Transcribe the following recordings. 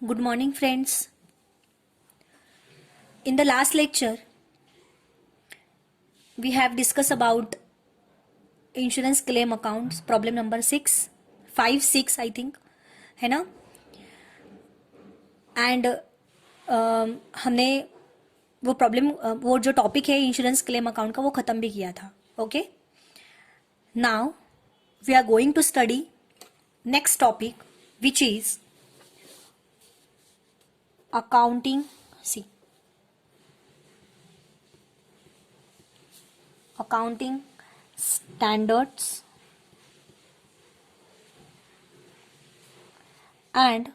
Good morning, friends. In the last lecture, we have discussed about insurance claim accounts, problem number 6, I think, है ना. And हमने वो problem वो जो topic है इंश्योरेंस क्लेम अकाउंट का वो ख़त्म भी किया था. Okay, now we are going to study next topic which is accounting. See, accounting standards and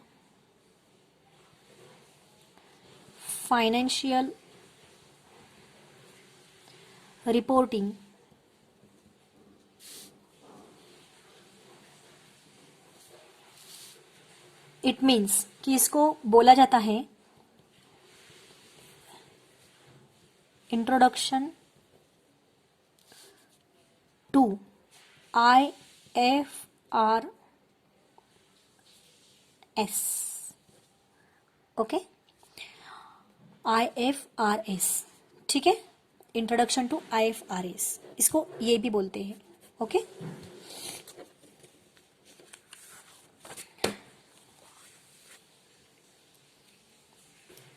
financial reporting. It means कि इसको बोला जाता है introduction to IFRS. Okay, IFRS, ठीक है. इंट्रोडक्शन टू IFRS, इसको ये भी बोलते हैं. Okay,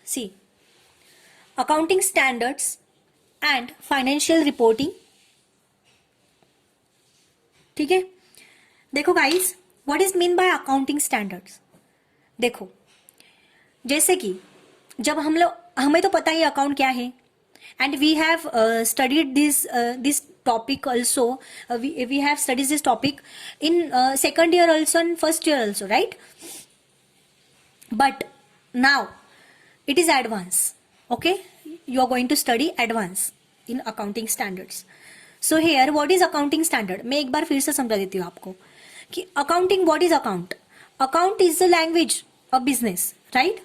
see accounting standards and financial reporting. ठीक है, देखो guys, what is mean by accounting standards. देखो, जैसे कि जब हम लोग, हमें तो पता ही अकाउंट क्या है, and we have studied this topic also. We have studied this topic in second year also and first year also, right. But now it is advanced. Okay, you are going to study advanced in accounting standards. So here what is accounting standard, मैं एक बार फिर से समझा देती हूँ आपको कि accounting, what is account. Account is the language of business, right.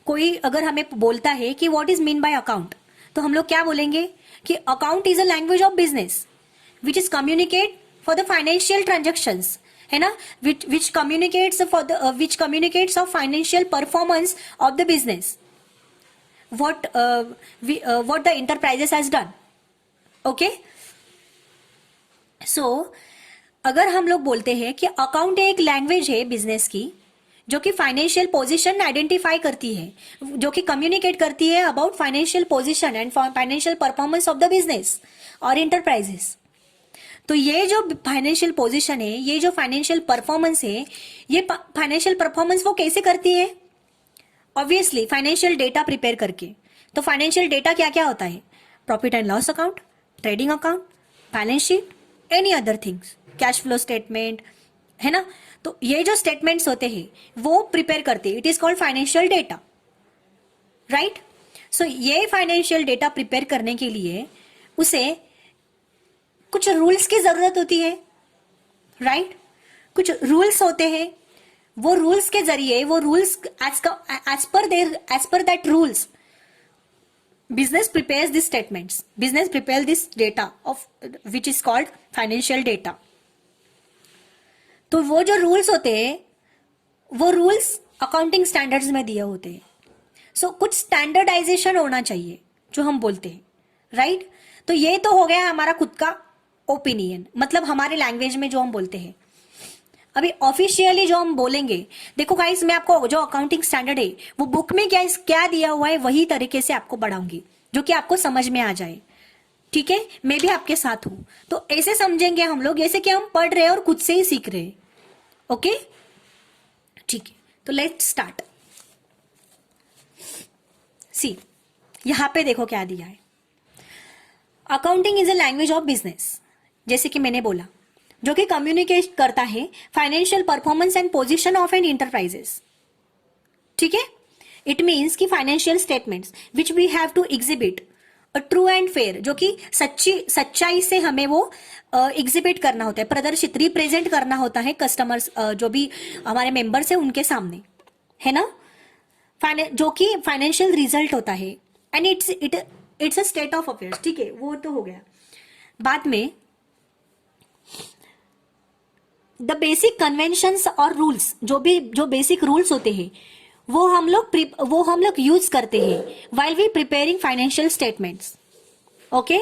कोई अगर हमें बोलता है कि what is mean by account, तो हम लोग क्या बोलेंगे कि account is a language of business which is communicate for the financial transactions, है ना, which communicates for the which communicates of financial performance of the business, what the enterprises has done. Okay, so अगर हम लोग बोलते हैं कि account एक language है बिजनेस की जो कि फाइनेंशियल पोजीशन आइडेंटिफाई करती है, जो कि कम्युनिकेट करती है about financial position and financial performance of the business और इंटरप्राइजेस. तो ये जो फाइनेंशियल पोजीशन है, ये जो फाइनेंशियल परफॉर्मेंस है, ये फाइनेंशियल परफॉर्मेंस वो कैसे करती है? ऑब्वियसली फाइनेंशियल डेटा प्रिपेयर करके. तो फाइनेंशियल डेटा क्या क्या होता है? Profit and loss account, trading account, balance sheet, any other things, cash flow statement, है ना. तो ये जो स्टेटमेंट्स होते हैं वो प्रिपेयर करते हैं. It is called financial data, right. So ये फाइनेंशियल डेटा प्रिपेयर करने के लिए उसे कुछ रूल्स की जरूरत होती है, राइट. कुछ रूल्स होते हैं. वो रूल्स के जरिए, वो rules as per that rules business prepares this statements, business prepare this data of which is called financial data. तो वो जो रूल्स होते हैं वो रूल्स अकाउंटिंग स्टैंडर्ड्स में दिए होते हैं. सो कुछ स्टैंडर्डाइजेशन होना चाहिए जो हम बोलते हैं, राइट. तो ये तो हो गया हमारा खुद का ओपिनियन, मतलब हमारे लैंग्वेज में जो हम बोलते हैं. अभी ऑफिशियली जो हम बोलेंगे, देखो गाइस, मैं आपको जो अकाउंटिंग स्टैंडर्ड है वो बुक में क्या दिया हुआ है वही तरीके से आपको बढ़ाऊंगी जो कि आपको समझ में आ जाए. ठीक है, मैं भी आपके साथ हूं, तो ऐसे समझेंगे हम लोग जैसे कि हम पढ़ रहे हैं और खुद से ही सीख रहे हैं. ओके, ठीक है, तो लेट्स स्टार्ट. सी, यहां पे देखो क्या दिया है. Accounting is a language of business, जैसे कि मैंने बोला, जो कि कम्युनिकेट करता है financial performance and position of an enterprises. ठीक है, इट मीन्स कि financial statements which we have to exhibit true and fair, जो कि सच्चाई से हमें वो एग्जिबिट करना होता है, प्रदर्शित, रिप्रेजेंट करना होता है कस्टमर्स, जो भी हमारे मेंबर्स है उनके सामने, है ना. जो कि फाइनेंशियल रिजल्ट होता है and it's a state of affairs. ठीक है, वो तो हो गया. बाद में द बेसिक कन्वेंशंस और रूल्स, जो बेसिक रूल्स होते हैं वो हम लोग यूज करते हैं while we preparing financial statements. Okay,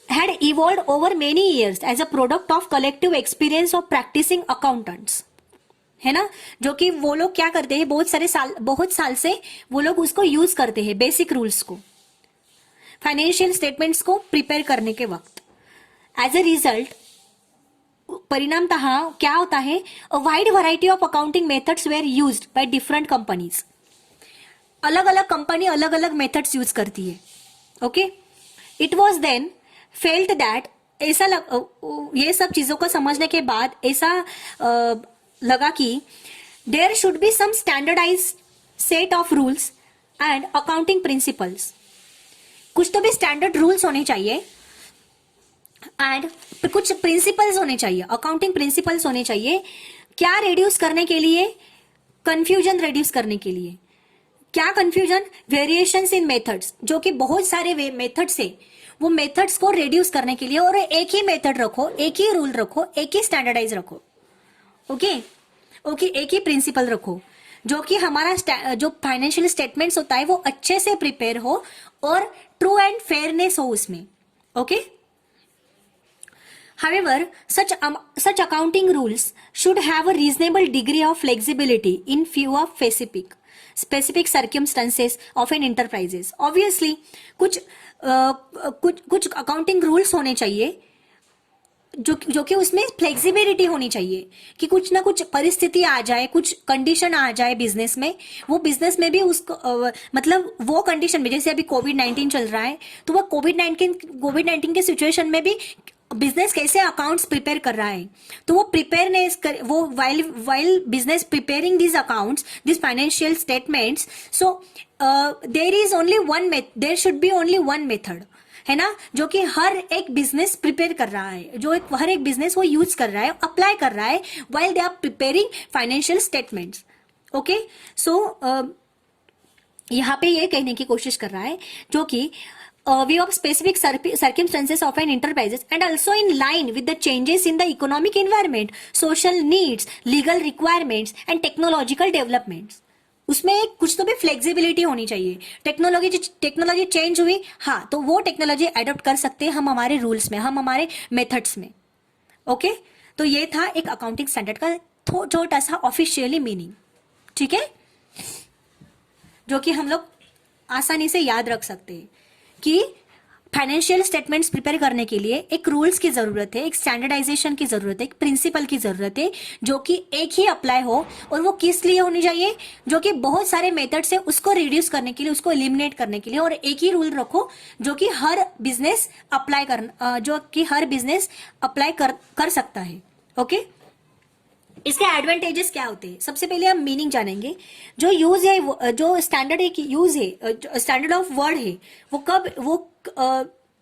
had evolved over many years as a product of collective experience of practicing accountants. है ना, जो कि वो लोग क्या करते हैं, बहुत साल से वो लोग उसको यूज करते हैं, बेसिक रूल्स को फाइनेंशियल स्टेटमेंट्स को प्रिपेयर करने के वक्त. एज ए रिजल्ट, परिणामतः क्या होता है, a wide variety of accounting methods were used by different companies. अलग अलग कंपनी अलग अलग मेथड्स यूज करती है. Okay, it was then felt that, ये सब चीजों को समझने के बाद ऐसा लगा कि there should be some standardise set of rules and accounting principles. कुछ तो भी स्टैंडर्ड रूल्स होने चाहिए एंड कुछ प्रिंसिपल्स होने चाहिए, अकाउंटिंग प्रिंसिपल्स होने चाहिए. क्या रिड्यूस करने के लिए, कंफ्यूजन रिड्यूस करने के लिए. क्या कंफ्यूजन, वेरिएशंस इन मेथड्स, जो कि बहुत सारे मेथड्स है, वो मेथड्स को रिड्यूस करने के लिए. और एक ही मेथड रखो, एक ही रूल रखो, एक ही स्टैंडर्डाइज रखो. ओके, एक ही प्रिंसिपल रखो, जो कि हमारा जो फाइनेंशियल स्टेटमेंट्स होता है वो अच्छे से प्रिपेयर हो और ट्रू एंड फेयरनेस हो उसमें. Okay, however such accounting rules should have a reasonable degree of flexibility in view of specific circumstances of an enterprises. obviously कुछ अकाउंटिंग रूल्स होने चाहिए जो कि उसमें फ्लेक्सिबिलिटी होनी चाहिए कि कुछ ना कुछ परिस्थिति आ जाए, कुछ कंडीशन आ जाए बिजनेस में, वो बिजनेस में भी उसको मतलब वो कंडीशन में, जैसे अभी कोविड-19 चल रहा है, तो वो कोविड-19 के सिचुएशन में भी बिजनेस कैसे अकाउंट्स प्रिपेयर कर रहा है, तो वो प्रिपेयरनेस वो while business preparing this accounts, this financial statements, so there should be only one method, है ना, जो कि हर एक बिजनेस प्रिपेयर कर रहा है, हर एक बिजनेस वो यूज कर रहा है, अप्लाई कर रहा है while they are preparing financial statements. Okay, so यहाँ पे ये कहने की कोशिश कर रहा है जो कि view of specific circumstances of an enterprises and also in line with the changes in the economic environment, social needs, legal requirements and technological developments. उसमें कुछ तो भी फ्लेक्सिबिलिटी होनी चाहिए. टेक्नोलॉजी चेंज हुई, हाँ, तो वो टेक्नोलॉजी एडॉप्ट कर सकते हैं हम हमारे रूल्स में, हम हमारे मेथड्स में. ओके, तो ये था एक अकाउंटिंग स्टैंडर्ड का छोटा सा ऑफिशियली मीनिंग. ठीक है, जो कि हम लोग आसानी से याद रख सकते हैं कि फाइनेंशियल स्टेटमेंट्स प्रिपेयर करने के लिए एक रूल्स की जरूरत है, एक स्टैंडर्डाइजेशन की जरूरत है, एक प्रिंसिपल की जरूरत है, जो कि एक ही अप्लाई हो. और वो किस लिए होनी चाहिए, जो कि बहुत सारे मेथड्स है उसको रिड्यूस करने के लिए, उसको एलिमिनेट करने के लिए. और एक ही रूल रखो जो कि हर बिजनेस अप्लाई कर सकता है. ओके, इसके एडवांटेजेस क्या होते हैं, सबसे पहले हम मीनिंग जानेंगे. जो यूज है, जो स्टैंडर्ड एक यूज है, स्टैंडर्ड ऑफ वर्ड है,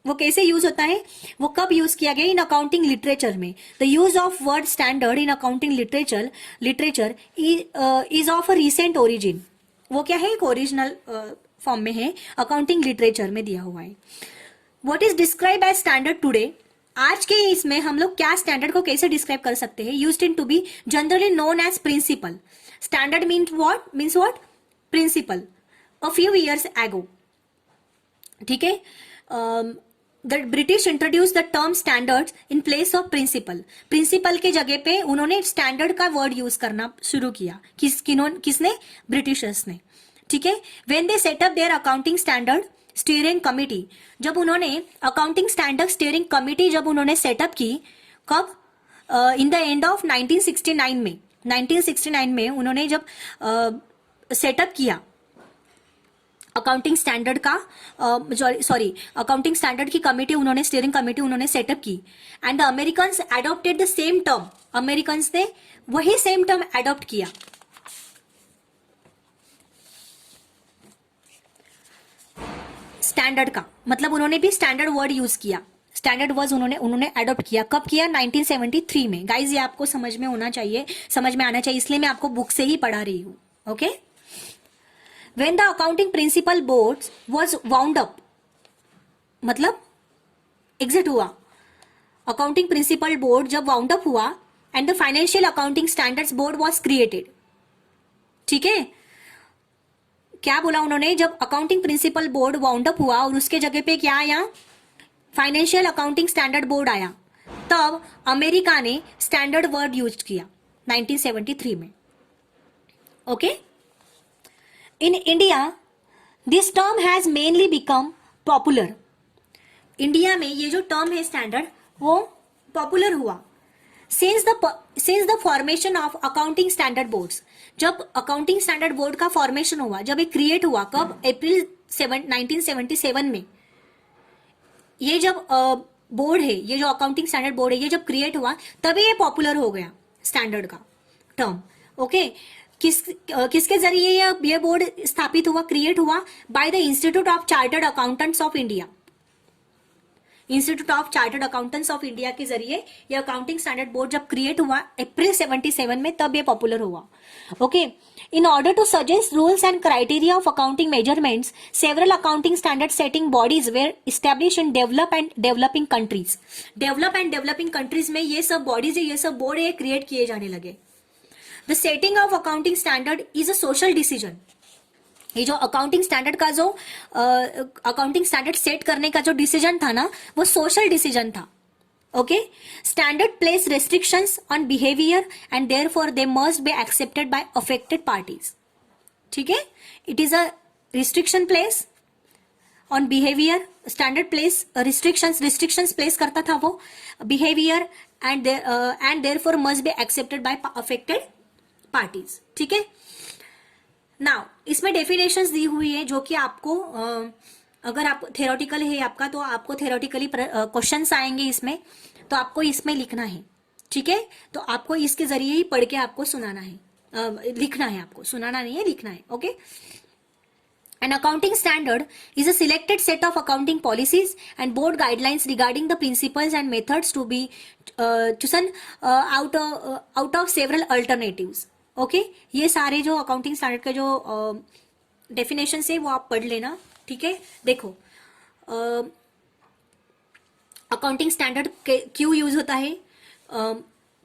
वो कैसे यूज होता है, वो कब यूज किया गया इन अकाउंटिंग लिटरेचर में. The use of word standard in accounting literature is of a recent origin. वो क्या है, एक ओरिजिनल फॉर्म में है, अकाउंटिंग लिटरेचर में दिया हुआ है. What is describe as standard today, आज के इसमें हम लोग क्या स्टैंडर्ड को कैसे डिस्क्राइब कर सकते हैं, used in to be generally known as principle. Standard means what, principle. A few years ago, ठीक है, the British introduce the term standards in place of principle के जगह पे उन्होंने स्टैंडर्ड का वर्ड यूज करना शुरू किया. किसने, ब्रिटिशर्स ने. ठीक है, when they set up their accounting standard steering committee, जब उन्होंने अकाउंटिंग स्टैंडर्ड स्टीयरिंग कमिटी जब उन्होंने सेटअप की, कब, इन द एंड ऑफ 1969 में उन्होंने जब सेटअप किया अकाउंटिंग स्टैंडर्ड का, अकाउंटिंग स्टैंडर्ड की कमिटी उन्होंने, स्टीयरिंग कमिटी उन्होंने सेटअप की. And the Americans adopted the same term, Americans ने वही सेम टर्म एडॉप्ट किया. स्टैंडर्ड का मतलब उन्होंने भी स्टैंडर्ड वर्ड यूज किया, स्टैंडर्ड वर्ड उन्होंने एडॉप्ट किया. कब किया, 1973 में. गाइज ये आपको समझ में आना चाहिए, इसलिए मैं आपको बुक से ही पढ़ा रही हूँ. Okay, when the accounting principle board was wound up, मतलब एग्जिट हुआ, अकाउंटिंग प्रिंसिपल बोर्ड जब वाउंड अप हुआ, and the financial accounting standards board was created. ठीक है, क्या बोला उन्होंने, जब accounting principle board wound up हुआ और उसके जगह पे क्या आया, फाइनेंशियल अकाउंटिंग स्टैंडर्ड बोर्ड आया, तब अमेरिका ने स्टैंडर्ड वर्ड यूज किया 1973 में. Okay, in India this term has mainly become popular. India में ये जो टर्म है स्टैंडर्ड वो पॉपुलर हुआ since the formation of accounting standard boards. जब अकाउंटिंग स्टैंडर्ड बोर्ड का फॉर्मेशन हुआ, जब ये क्रिएट हुआ, कब, अप्रैल 1977 में. ये जब बोर्ड है, ये जो अकाउंटिंग स्टैंडर्ड बोर्ड है, ये जब क्रिएट हुआ तभी ये पॉपुलर हो गया स्टैंडर्ड का टर्म. ओके, किसके जरिए ये बोर्ड स्थापित हुआ, क्रिएट हुआ, by the institute of Chartered Accountants of India. Institute of Chartered Accountants of India के जरिए ये अकाउंटिंग स्टैंडर्ड बोर्ड जब क्रिएट हुआ अप्रैल 77 में, तब ये पॉपुलर हुआ. Okay, in order to suggest rules and criteria of accounting measurements, several accounting standard setting bodies were established in developing countries. Develop and developing countries में ये सब bodies है, ये सब board है, create किए जाने लगे. The setting of accounting standard is a social decision. ये जो अकाउंटिंग स्टैंडर्ड का जो अकाउंटिंग स्टैंडर्ड सेट करने का जो डिसीजन था ना, वो सोशल डिसीजन था. Okay, standard place restrictions on behaviour and therefore they must be accepted by affected parties. ठीक है, it is a restriction place on behaviour. Standard place restrictions place करता था वो behaviour and therefore must be accepted by affected parties. ठीक है, now इसमें definitions दी हुई है जो कि आपको अगर आप थेरोटिकल है आपका, तो आपको थेरोटिकली क्वेश्चंस आएंगे इसमें, तो आपको इसमें लिखना है. ठीक है, तो आपको इसके जरिए ही पढ़ के आपको सुनाना है, लिखना है, आपको सुनाना नहीं है, लिखना है. Okay, An accounting standard is a selected set of accounting policies and board guidelines regarding the principles and methods to be chosen out of several alternatives. Okay, ये सारे जो अकाउंटिंग स्टैंडर्ड के जो डेफिनेशन है वो आप पढ़ लेना. ठीक है, देखो अकाउंटिंग स्टैंडर्ड क्यों यूज होता है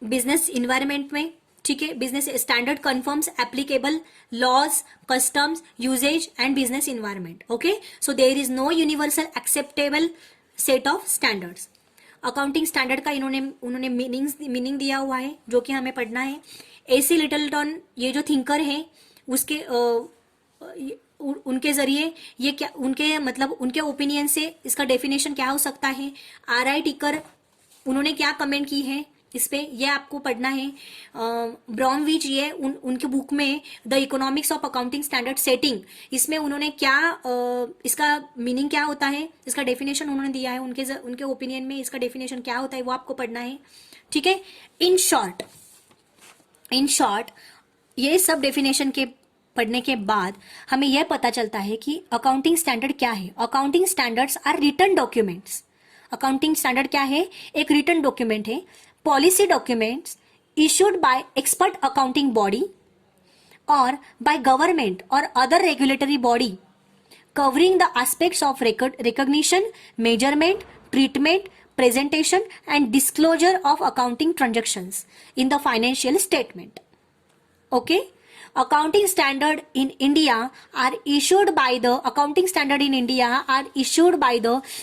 बिजनेस इन्वायरमेंट में. ठीक है, business standard conforms applicable laws, customs, usages and business environment. Okay, so there is no universal acceptable set of standards. Accounting standard का उन्होंने मीनिंग दिया हुआ है जो कि हमें पढ़ना है. AC लिटिलटन ये जो थिंकर हैं उसके उनके जरिए ये क्या, उनके मतलब उनके ओपिनियन से इसका डेफिनेशन क्या हो सकता है. RI टिकर उन्होंने क्या कमेंट की है इस पे, ये आपको पढ़ना है. ब्राउनविच ये उनके बुक में the economics of accounting standard setting, इसमें उन्होंने क्या इसका मीनिंग क्या होता है, इसका डेफिनेशन उन्होंने दिया है. उनके ओपिनियन में इसका डेफिनेशन क्या होता है वो आपको पढ़ना है. ठीक है, इन शॉर्ट ये सब डेफिनेशन के पढ़ने के बाद हमें यह पता चलता है कि अकाउंटिंग स्टैंडर्ड क्या है. Accounting standards are written documents. Accounting standard क्या है, एक रिटन डॉक्यूमेंट है. Policy documents issued by expert accounting body or by government or other regulatory body covering the aspects of recognition, measurement, treatment, presentation and disclosure of accounting transactions in the financial statement. Okay, accounting standard in India are issued by the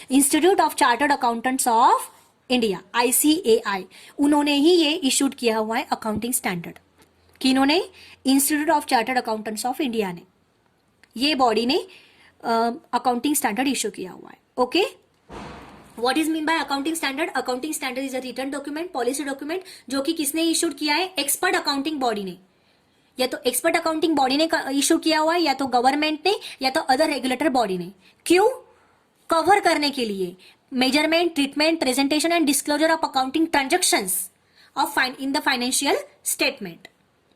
Institute of Chartered Accountants of India, ICAI. उन्होंने ही ये issued किया हुआ है accounting standard. किन्होंने, Institute of Chartered Accountants of India ने, ये body ने accounting standard issue किया हुआ है. Okay, What is mean by accounting standard? Accounting standard is a written document, policy document, जो कि किसने इशूड किया है, एक्सपर्ट अकाउंटिंग बॉडी ने. या तो एक्सपर्ट अकाउंटिंग बॉडी ने इशू किया हुआ है, या तो गवर्नमेंट ने, या तो अदर रेगुलेटर बॉडी ने. क्यों, कवर करने के लिए measurement, treatment, presentation and disclosure of accounting transactions of in the financial statement.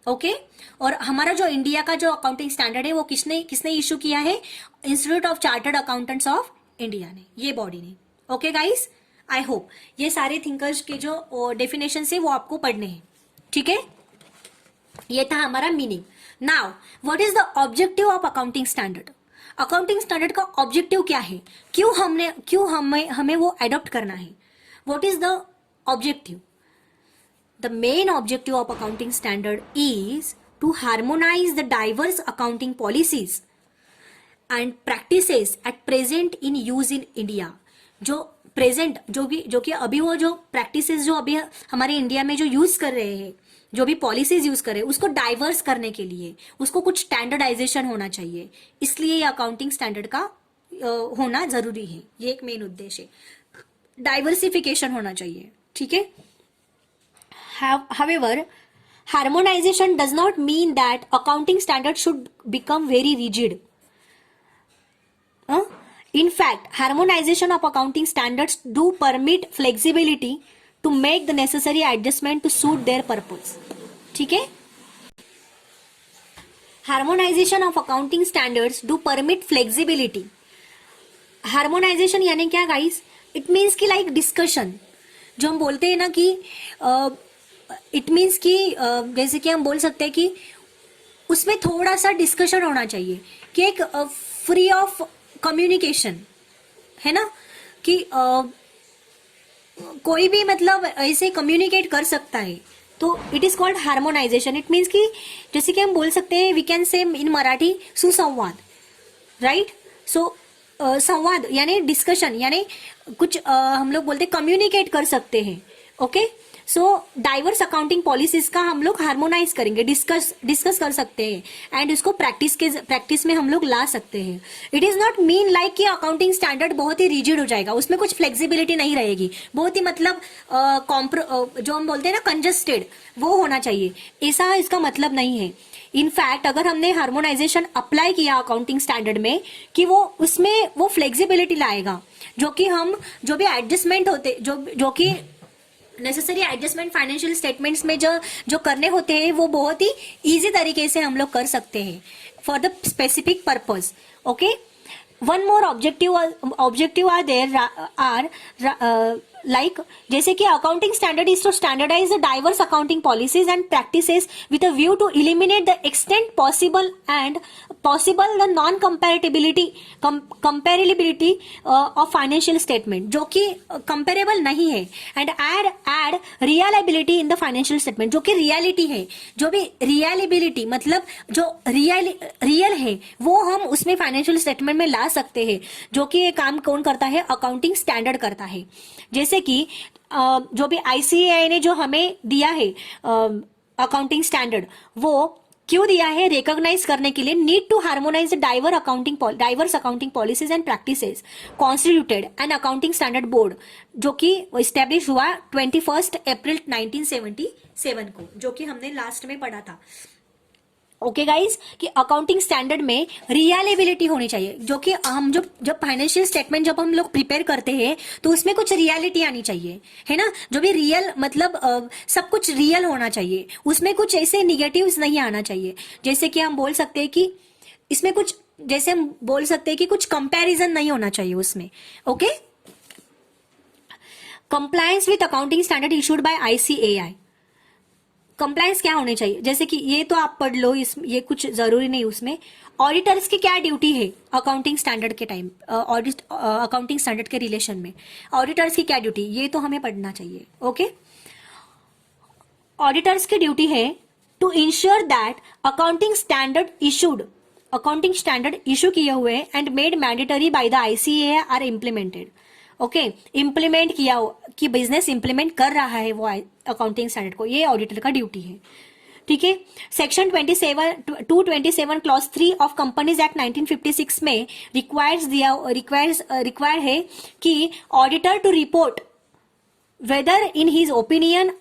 Okay, और हमारा जो इंडिया का जो अकाउंटिंग स्टैंडर्ड है वो किसने इशू किया है, institute of Chartered Accountants of India ने, ये बॉडी ने. ओके गाइस, आई होप ये सारे थिंकर्स के जो डेफिनेशन है वो आपको पढ़ने हैं. ठीक है, ये था हमारा meaning. Now what is the objective of accounting standard. Accounting standard का ऑब्जेक्टिव क्या है, क्यों हमें वो एडॉप्ट करना है. What is the objective. The main objective of accounting standard is to harmonize the diverse accounting policies and practices at present in use in India. जो present जो कि अभी वो जो प्रैक्टिसेस जो अभी हमारे इंडिया में जो यूज कर रहे हैं, जो भी पॉलिसीज यूज कर रहे हैं, उसको डाइवर्स करने के लिए उसको कुछ स्टैंडर्डाइजेशन होना चाहिए, इसलिए ये अकाउंटिंग स्टैंडर्ड का होना जरूरी है. ये एक मेन उद्देश्य है, डाइवर्सिफिकेशन होना चाहिए. ठीक है. However, harmonization does not mean that accounting standards should become very rigid. In fact, harmonization of accounting standards do permit flexibility to make the necessary adjustment to suit their purpose. ठीक है. Harmonization of accounting standards do permit flexibility. Harmonization यानी क्या guys? It means कि like discussion. जो हम बोलते हैं ना कि इट मीन्स कि जैसे कि हम बोल सकते हैं कि उसमें थोड़ा सा डिस्कशन होना चाहिए, कि एक फ्री ऑफ कम्युनिकेशन है ना, कि कोई भी मतलब ऐसे कम्युनिकेट कर सकता है, तो it is called harmonisation. It means कि जैसे कि हम बोल सकते हैं, वी कैन से इन मराठी सुसंवाद, राइट. सो संवाद यानी डिस्कशन, यानी कुछ हम लोग बोलते कम्युनिकेट कर सकते हैं. ओके. सो डाइवर्स अकाउंटिंग पॉलिसीज का हम लोग हार्मोनाइज करेंगे, डिस्कस कर सकते हैं एंड इसको प्रैक्टिस में हम लोग ला सकते हैं. It is not mean like कि अकाउंटिंग स्टैंडर्ड बहुत ही रिजिड हो जाएगा, उसमें कुछ फ्लेक्सिबिलिटी नहीं रहेगी, बहुत ही मतलब जो हम बोलते हैं ना कंजस्टेड, वो होना चाहिए, ऐसा इसका मतलब नहीं है. इनफैक्ट अगर हमने हार्मोनाइजेशन अप्लाई किया अकाउंटिंग स्टैंडर्ड में, कि वो उसमें वो फ्लेक्सिबिलिटी लाएगा, जो कि हम जो भी एडजस्टमेंट होते जो कि नेसेसरी एडजस्टमेंट फाइनेंशियल स्टेटमेंट्स में जो करने होते हैं, वो बहुत ही इजी तरीके से हम लोग कर सकते हैं for the specific purpose. Okay. One more objective are there are like, जैसे कि accounting standard is to standardize the diverse accounting policies and practices with a view to eliminate the extent possible the non comparability of financial statement, जो कि comparable नहीं है, and add reliability in the financial statement, जो कि reality है, जो भी रियलिबिलिटी मतलब जो रियल है वो हम उसमें फाइनेंशियल स्टेटमेंट में ला सकते हैं, जो कि ये काम कौन करता है? अकाउंटिंग स्टैंडर्ड करता है. जैसे कि जो भी आईसीएआई ने जो हमें दिया है अकाउंटिंग स्टैंडर्ड, वो क्यों दिया है? रिकॉग्नाइज करने के लिए need to harmonise diverse accounting policies and practices constituted an accounting standard board, जो कि इस्टेब्लिश हुआ 21 अप्रैल 1977 को, जो कि हमने लास्ट में पढ़ा था. ओके गाइज, कि अकाउंटिंग स्टैंडर्ड में रियलेबिलिटी होनी चाहिए, जो कि हम जब फाइनेंशियल स्टेटमेंट जब हम लोग प्रिपेयर करते हैं, तो उसमें कुछ रियलिटी आनी चाहिए, है ना. जो भी रियल मतलब सब कुछ रियल होना चाहिए, उसमें कुछ ऐसे निगेटिव्स नहीं आना चाहिए. जैसे कि हम बोल सकते हैं कि इसमें कुछ, जैसे हम बोल सकते हैं कि कुछ कंपैरिजन नहीं होना चाहिए उसमें. Okay. Compliance with accounting standard issued bye ICAI. Compliance क्या होने चाहिए? जैसे कि ये तो आप पढ़ लो, ये कुछ जरूरी नहीं उसमें. ऑडिटर्स की क्या ड्यूटी है अकाउंटिंग स्टैंडर्ड के टाइम, अकाउंटिंग स्टैंडर्ड के रिलेशन में ऑडिटर्स की क्या ड्यूटी, ये तो हमें पढ़ना चाहिए. ओके. ऑडिटर्स की ड्यूटी है to ensure that accounting standard issue किए हुए and made mandatory by the ICAI are implemented. Okay. Implement किया कि बिजनेस इंप्लीमेंट कर रहा है वो अकाउंटिंग स्टैंडर्ड को, ये ऑडिटर का ड्यूटी है. ठीक है. Section 227 clause 3 of companies act 1956 में रिक्वायर है कि auditor to report whether in his opinion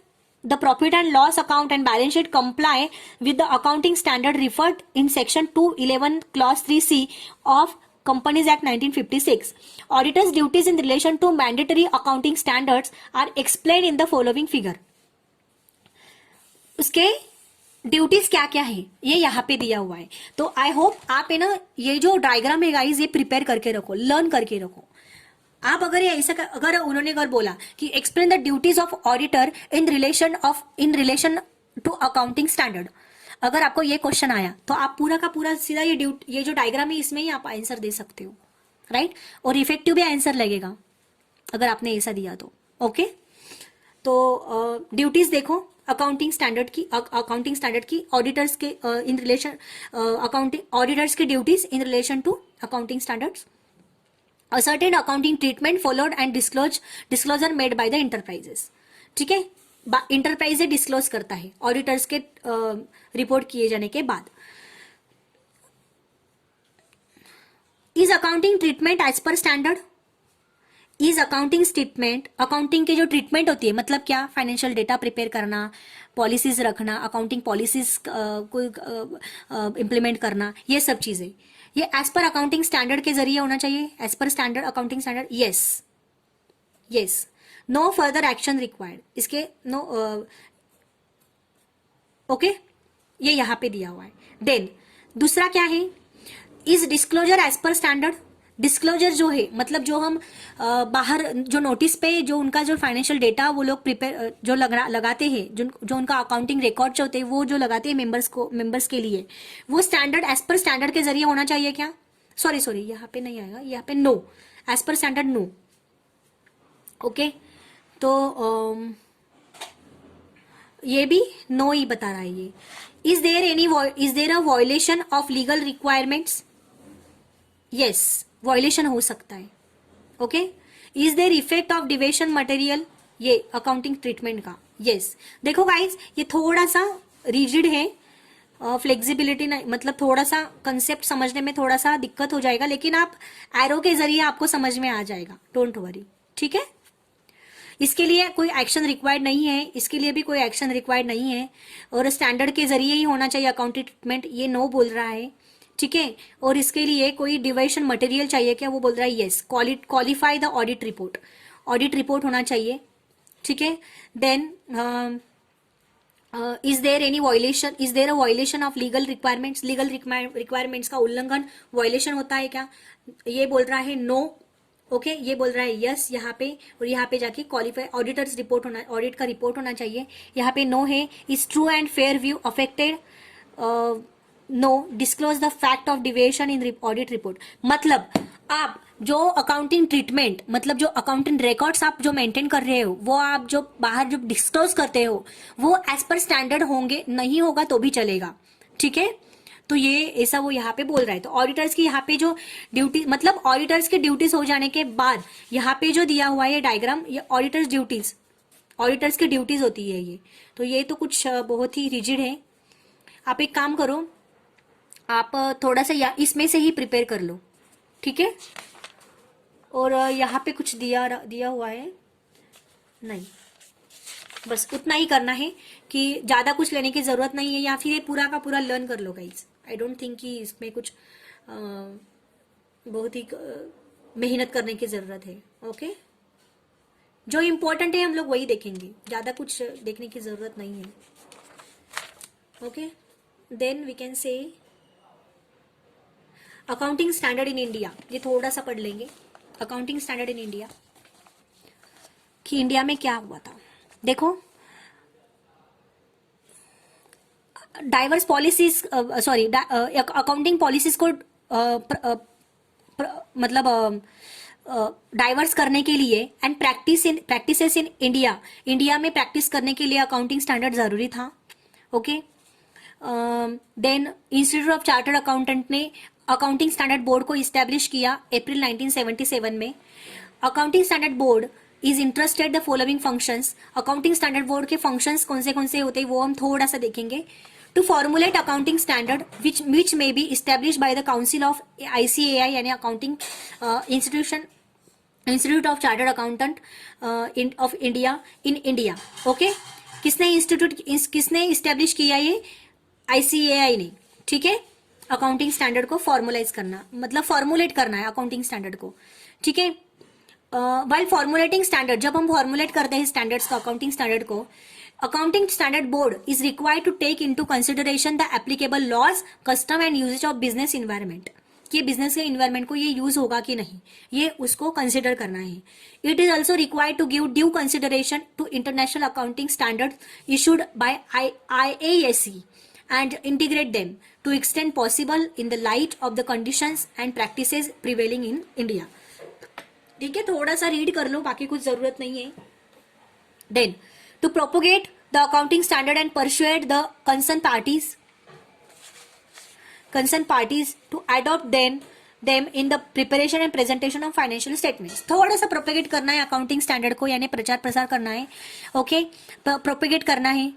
the profit and loss account and balance sheet comply with the accounting standard referred in section 211 clause 3C of Companies Act 1956. Auditors' duties in relation to mandatory accounting standards are explained in the following figure. उसके duties क्या क्या है ये यहाँ पे दिया हुआ है. तो आई होप आप है ना, ये जो डायग्राम है गाइज, ये प्रिपेयर करके रखो, लर्न करके रखो. आप अगर ये ऐसा अगर उन्होंने अगर बोला कि explain the duties of auditor in relation to accounting standard, अगर आपको ये क्वेश्चन आया तो आप पूरा का पूरा सीधा ये जो डायग्राम है इसमें ही आप आंसर दे सकते हो, राइट. और इफेक्टिव भी आंसर लगेगा अगर आपने ऐसा दिया तो. ओके. तो ड्यूटीज देखो, अकाउंटिंग स्टैंडर्ड की ऑडिटर्स के इन रिलेशन अकाउंटिंग ऑडिटर्स की duties in relation to accounting standards, ascertain accounting treatment followed and disclosure made by the enterprises. ठीक है, इंटरप्राइज डिस्क्लोज करता है ऑडिटर्स के रिपोर्ट किए जाने के बाद। Is accounting treatment as per standard, is accounting statement, accounting की जो ट्रीटमेंट होती है मतलब क्या, फाइनेंशियल डेटा प्रिपेयर करना, पॉलिसीज रखना, अकाउंटिंग पॉलिसीज को इम्प्लीमेंट करना, ये सब चीजें ये एज पर अकाउंटिंग स्टैंडर्ड के जरिए होना चाहिए, as per standard accounting standard. Yes yes, no further action required, इसके नो ओके, ये यहां पे दिया हुआ है। देन दूसरा क्या है, is disclosure as per standard. Disclosure जो है मतलब जो हम बाहर जो नोटिस पे जो उनका जो फाइनेंशियल डेटा वो लोग प्रिपेयर जो लगाते हैं, जो उनका अकाउंटिंग रिकॉर्ड जो होते हैं वो जो लगाते हैं मेंबर्स के लिए, वो स्टैंडर्ड एज पर स्टैंडर्ड के जरिए होना चाहिए क्या, सॉरी यहाँ पे नहीं आएगा, यहाँ पे no, as per standard no. Okay, तो ये भी नो ही बता रहा है ये। Is there a violation of legal requirements, yes violation हो सकता है। Okay, is there effect of deviation material, ये अकाउंटिंग ट्रीटमेंट का, यस। देखो गाइज ये थोड़ा सा रिजिड है, फ्लेक्सिबिलिटी नहीं, मतलब थोड़ा सा कंसेप्ट समझने में थोड़ा सा दिक्कत हो जाएगा, लेकिन आप एरो के जरिए आपको समझ में आ जाएगा, डोंट वरी। ठीक है, इसके लिए कोई एक्शन रिक्वायर्ड नहीं है, इसके लिए भी कोई एक्शन रिक्वायर्ड नहीं है, और स्टैंडर्ड के जरिए ही होना चाहिए अकाउंटिंग ट्रीटमेंट, ये नो बोल रहा है। ठीक है, और इसके लिए कोई डिविएशन मटेरियल चाहिए क्या, वो बोल रहा है yes, qualify the audit report होना चाहिए। ठीक है, then is there a violation of legal requirements, legal requirements का उल्लंघन, वायोलेशन होता है क्या, ये बोल रहा है नो। ओके, ये बोल रहा है यस यहाँ पे, और यहाँ पे जाके क्वालिफाई ऑडिट का रिपोर्ट होना चाहिए, यहाँ पे नो है। Is true and fair view affected, no, disclose the fact of deviation in audit report, मतलब आप जो अकाउंटिंग ट्रीटमेंट मतलब जो अकाउंटिंग रिकॉर्ड्स आप जो मेंटेन कर रहे हो वो आप जो बाहर जो डिस्क्लोज करते हो वो एज पर स्टैंडर्ड होंगे, नहीं होगा तो भी चलेगा। ठीक है, तो ये ऐसा वो यहाँ पे बोल रहा है। तो ऑडिटर्स की यहाँ पे जो ड्यूटी मतलब ऑडिटर्स की ड्यूटीज हो जाने के बाद यहाँ पे जो दिया हुआ है ये डायग्राम, ये ऑडिटर्स की ड्यूटीज होती है ये, तो ये तो कुछ बहुत ही रिजिड है। आप एक काम करो, आप थोड़ा सा इसमें से ही प्रिपेयर कर लो। ठीक है, और यहाँ पे कुछ दिया हुआ है नहीं, बस उतना ही करना है कि ज्यादा कुछ लेने की जरूरत नहीं है, या फिर ये पूरा का पूरा लर्न कर लो गाइस। आई डोंट थिंक कि इसमें कुछ बहुत ही मेहनत करने की जरूरत है। ओके, जो इम्पोर्टेंट है हम लोग वही देखेंगे, ज्यादा कुछ देखने की जरूरत नहीं है। Okay, then we can say accounting standard in India, ये थोड़ा सा पढ़ लेंगे। अकाउंटिंग स्टैंडर्ड इन इंडिया कि इंडिया में क्या हुआ था। देखो, diverse policies sorry accounting policies को मतलब डाइवर्स करने के लिए एंड प्रैक्टिसेस इन इंडिया में प्रैक्टिस करने के लिए अकाउंटिंग स्टैंडर्ड जरूरी था। Okay, then institute of chartered accountant ने अकाउंटिंग स्टैंडर्ड बोर्ड को इस्टेब्लिश किया अप्रैल 1977 में। Accounting standard board is interested the following functions, accounting standard board के फंक्शंस कौन से होते हैं वो हम थोड़ा सा देखेंगे। To formulate accounting standard which may be establish by the council of ICAI यानी accounting institute of chartered accountant of India in India. Okay, किसने इस्टेब्लिश किया ये, ICAI ने। ठीक है, अकाउंटिंग स्टैंडर्ड को फॉर्मुलाइज करना मतलब फॉर्मुलेट करना है अकाउंटिंग स्टैंडर्ड को। ठीक है, वाइल फॉर्मुलेटिंग स्टैंडर्ड, जब हम फॉर्मुलेट करते हैं स्टैंडर्ड्स को, अकाउंटिंग स्टैंडर्ड को, accounting standard board is required to take into consideration the applicable laws, custom and usages of business environment, कि बिजनेस के इन्वायरमेंट को ये यूज होगा कि नहीं, ये उसको कंसिडर करना है। It is also required to give due consideration to international accounting standard issued by IASC and integrate them to extent possible in the light of the conditions and practices prevailing in India। ठीक है, थोड़ा सा read कर लो, बाकी कुछ जरूरत नहीं है। Then to propagate the accounting standard and persuade the concerned parties to adopt them in the preparation and presentation of financial statements. थोड़ा सा प्रोपेगेट करना है अकाउंटिंग स्टैंडर्ड को, यानी प्रचार प्रसार करना है. ओके, प्रोपेगेट करना है,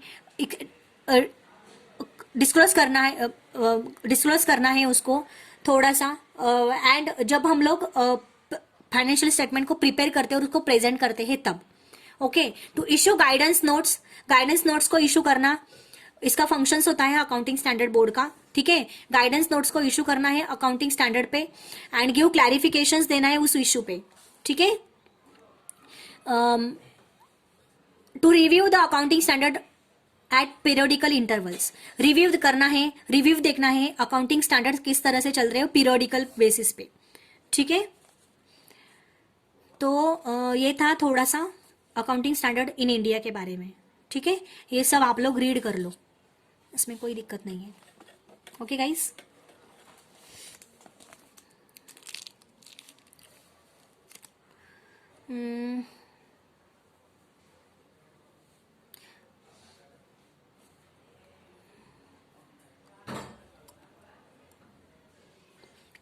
डिस्क्लोज करना है उसको थोड़ा सा. एंड जब हम लोग फाइनेंशियल स्टेटमेंट को प्रिपेयर करते हैं और उसको प्रेजेंट करते हैं तब. Okay, to issue guidance notes को इश्यू करना, इसका फंक्शंस होता है अकाउंटिंग स्टैंडर्ड बोर्ड का. ठीक है, गाइडेंस नोट्स को इश्यू करना है अकाउंटिंग स्टैंडर्ड पे एंड गिव क्लैरिफिकेशंस देना है उस इश्यू पे. ठीक है, to review the accounting standard at periodical intervals. Review करना है, रिव्यू देखना है अकाउंटिंग स्टैंडर्ड किस तरह से चल रहे हो पीरियोडिकल बेसिस पे. ठीक है, तो ये था थोड़ा सा अकाउंटिंग स्टैंडर्ड इन इंडिया के बारे में. ठीक है, ये सब आप लोग रीड कर लो, इसमें कोई दिक्कत नहीं है. ओके गाइस,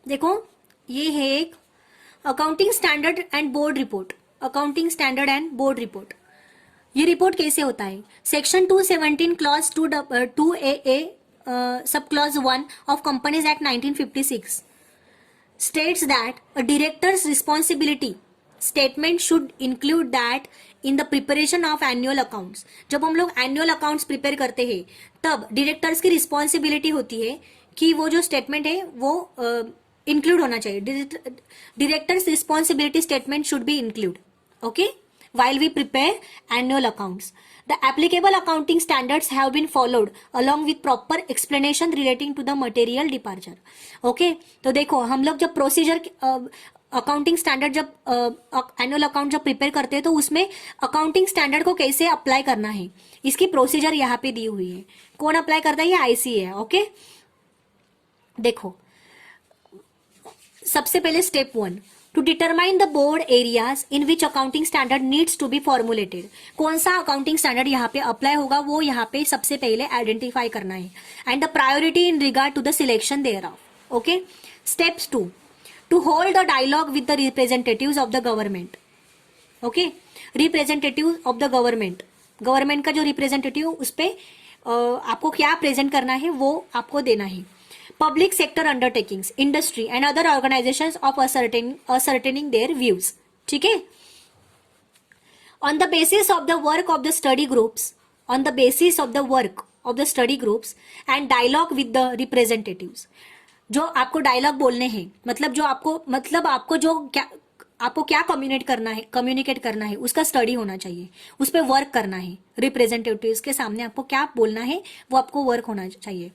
देखो ये है एक accounting standard and board report. Accounting standard and board report, ये रिपोर्ट कैसे होता है? Section 217 clause 2AA sub clause 1 of companies act 1956 states that a director's responsibility statement should include that in the preparation of annual accounts. जब हम लोग annual accounts prepare करते हैं तब directors की responsibility होती है कि वो जो statement है वो include होना चाहिए. Director's responsibility statement should be include. Okay, while we prepare annual accounts. The applicable accounting standards have been followed along with proper explanation relating to the material departure. Okay, तो देखो हम लोग जब procedure accounting standard जब annual account जब prepare करते हैं तो उसमें अकाउंटिंग स्टैंडर्ड को कैसे अप्लाई करना है इसकी प्रोसीजर यहाँ पे दी हुई है. कौन अप्लाई करता है? ये आईसी है. ओके, देखो सबसे पहले step 1, to determine the board areas in which accounting standard needs to be formulated. कौन सा अकाउंटिंग स्टैंडर्ड यहाँ पे अप्लाई होगा वो यहाँ पे सबसे पहले आइडेंटिफाई करना है. And the priority in regard to the selection there of. Okay, steps 2, to hold a dialogue with the representatives of the government. Okay, representative of the government का जो रिप्रेजेंटेटिव उस पे आपको क्या प्रेजेंट करना है वो आपको देना है. Public sector undertakings, industry and other organizations of ascertaining their views. ठीक है, on the basis of the work of the study groups and dialogue with the representatives. जो आपको डायलॉग बोलने हैं मतलब आपको क्या कम्युनिकेट करना है उसका स्टडी होना चाहिए, उस पर वर्क करना है. रिप्रेजेंटेटिव्स के सामने आपको क्या बोलना है वो आपको वर्क होना चाहिए,